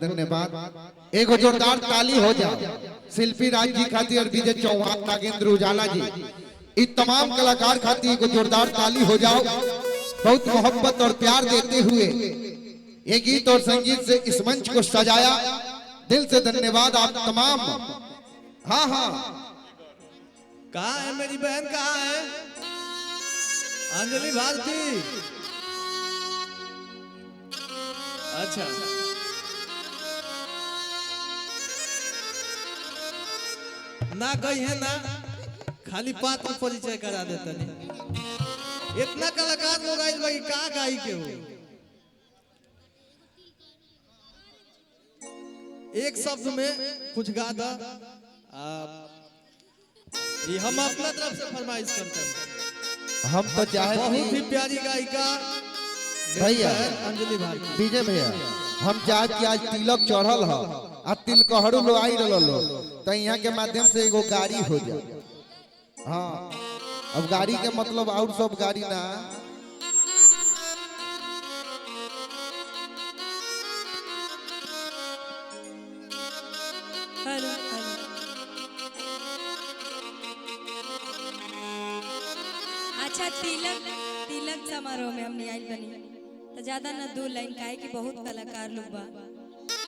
धन्यवाद। एक जोरदार ताली हो जाए शिल्पी राज जी खातिर और विजय चौहान नागेंद्र उजाला जी इन तमाम कलाकार खातिर एक जोरदार ताली हो जाओ। बहुत मोहब्बत और प्यार देते हुए ये गीत और संगीत से इस मंच को सजाया, दिल से धन्यवाद आप तमाम। हाँ हाँ, कहाँ है मेरी बहन, कहाँ है अंजलि भारती? अच्छा, ना गई है ना, खाली पात्र परिचय करा देता नहीं। इतना कलाकार लोग आइल भाई, कहाँ गाई के हो? एक शब्द में कुछ गा दा। ये हम अपना तरफ से फरमाइश करते हैं। हम तो चाहे बहुत ही प्यारी गायिका भैया अंजलि भारती। विजय भैया, हम चाहे कि आज तिलक चढ़ल है आ तिलकहरू लो आई लो तो यहाँ के माध्यम से एगो गाड़ी हो जाए। हाँ, अब गाड़ी के मतलब और सब गाड़ी ना। अच्छा, तिलक समारोह में हमने आइल बनी तो ज्यादा ना 2 लाइन काहे कि बहुत कलाकार लोग बा।